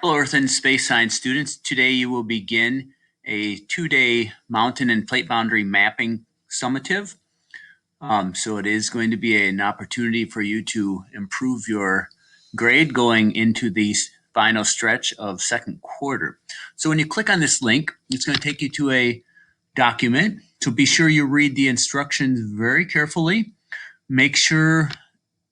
Hello, Earth and Space Science students. Today you will begin a 2-day mountain and plate boundary mapping summative. So it is going to be an opportunity for you to improve your grade going into the final stretch of second quarter. So when you click on this link, it's going to take you to a document. So be sure you read the instructions very carefully. Make sure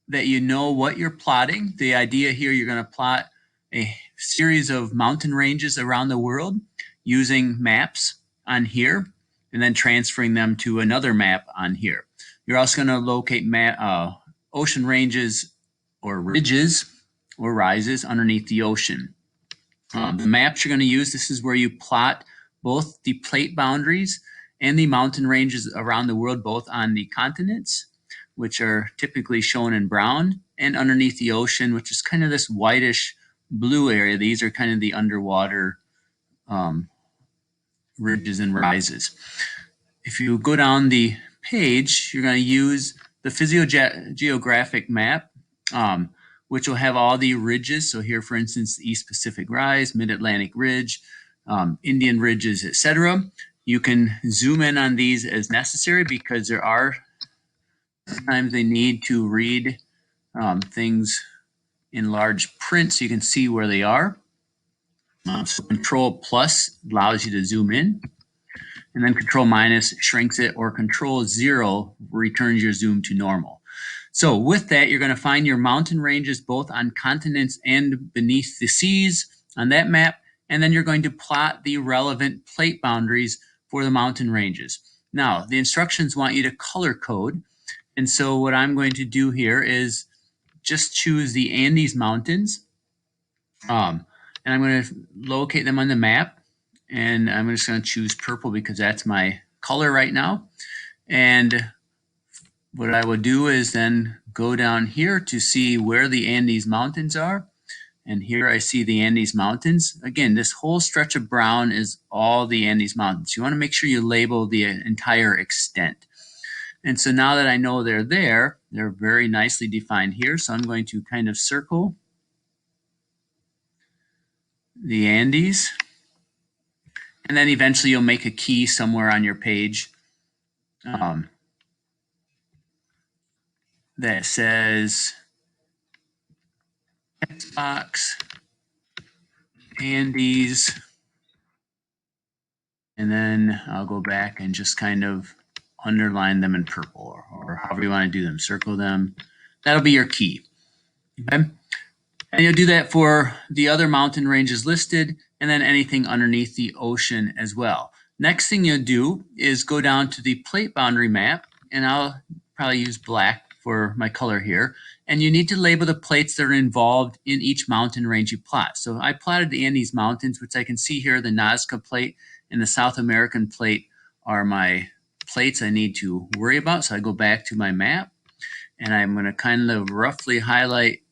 that you know what you're plotting. The idea here, you're going to plot a series of mountain ranges around the world using maps on here and then transferring them to another map on here. You're also going to locate ocean ranges or ridges or rises underneath the ocean. The maps you're going to use, this is where you plot both the plate boundaries and the mountain ranges around the world, both on the continents, which are typically shown in brown, and underneath the ocean, which is kind of this whitish blue area. These are kind of the underwater ridges and rises. If you go down the page, you're going to use the physiogeographic map, which will have all the ridges. So here, for instance, the East Pacific Rise, Mid-Atlantic Ridge, Indian Ridges, etc. You can zoom in on these as necessary because there are sometimes they need to read things in large print so you can see where they are. So Control plus allows you to zoom in, and then Control minus shrinks it, or Control 0 returns your zoom to normal. So with that, you're going to find your mountain ranges both on continents and beneath the seas on that map, and then you're going to plot the relevant plate boundaries for the mountain ranges. Now, the instructions want you to color code, and so what I'm going to do here is just choose the Andes Mountains, and I'm going to locate them on the map, and I'm just going to choose purple because that's my color right now. And what I will do is then go down here to see where the Andes Mountains are, and here I see the Andes Mountains. Again, this whole stretch of brown is all the Andes Mountains. You want to make sure you label the entire extent. And so now that I know they're there, they're very nicely defined here. So I'm going to kind of circle the Andes. And then eventually you'll make a key somewhere on your page that says text box, Andes. And then I'll go back and just kind of underline them in purple, or however you want to do them, circle them. That'll be your key. Okay? And you'll do that for the other mountain ranges listed, and then anything underneath the ocean as well. Next thing you'll do is go down to the plate boundary map, and I'll probably use black for my color here. And you need to label the plates that are involved in each mountain range you plot. So I plotted the Andes Mountains, which I can see here, the Nazca Plate and the South American Plate are my plates I need to worry about. So I go back to my map, and I'm going to kind of roughly highlight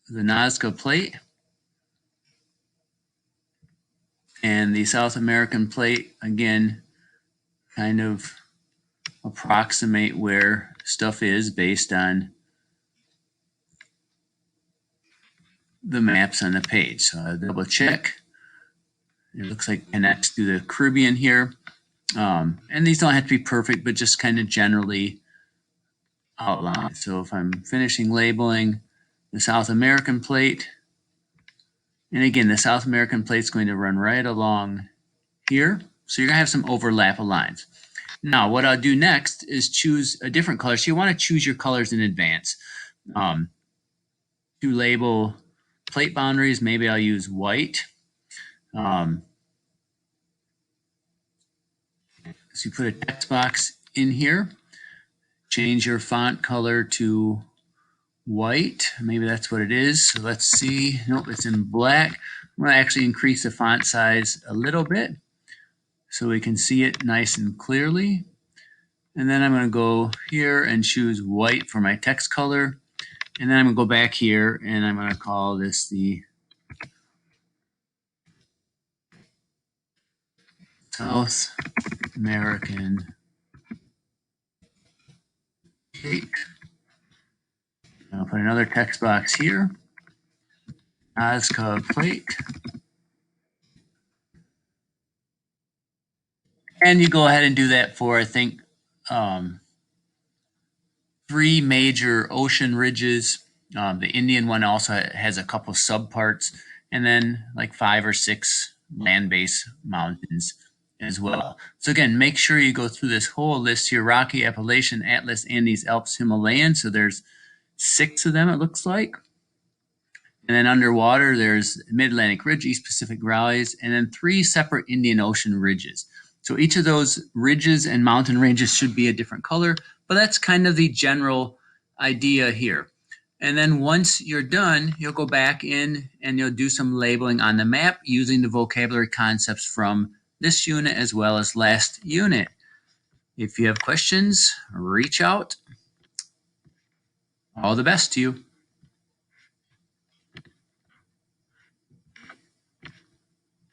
the Nazca Plate and the South American Plate. Again, kind of approximate where stuff is based on the maps on the page. So I'll double check. It looks like it connects to the Caribbean here. And these don't have to be perfect, but just kind of generally outlined. So if I'm finishing labeling the South American Plate, and again, the South American Plate is going to run right along here. So you're going to have some overlap of lines. Now, what I'll do next is choose a different color. So you want to choose your colors in advance. To label plate boundaries, maybe I'll use white. So you put a text box in here, change your font color to white. Maybe that's what it is. So let's see. Nope, it's in black. I'm going to actually increase the font size a little bit so we can see it nice and clearly. And then I'm going to go here and choose white for my text color. And then I'm going to go back here and I'm going to call this the South American Plate. I'll put another text box here. Nazca Plate. And you go ahead and do that for, I think, 3 major ocean ridges. The Indian one also has a couple subparts, and then like 5 or 6 land-based mountains as well. So again, make sure you go through this whole list here: Rocky, Appalachian, Atlas, Andes, Alps, Himalayan. So there's 6 of them, it looks like. And then underwater, there's Mid-Atlantic Ridge, East Pacific Valleys, and then 3 separate Indian Ocean ridges. So each of those ridges and mountain ranges should be a different color, but that's kind of the general idea here. And then once you're done, you'll go back in and you'll do some labeling on the map using the vocabulary concepts from this unit as well as last unit. If you have questions, reach out. All the best to you.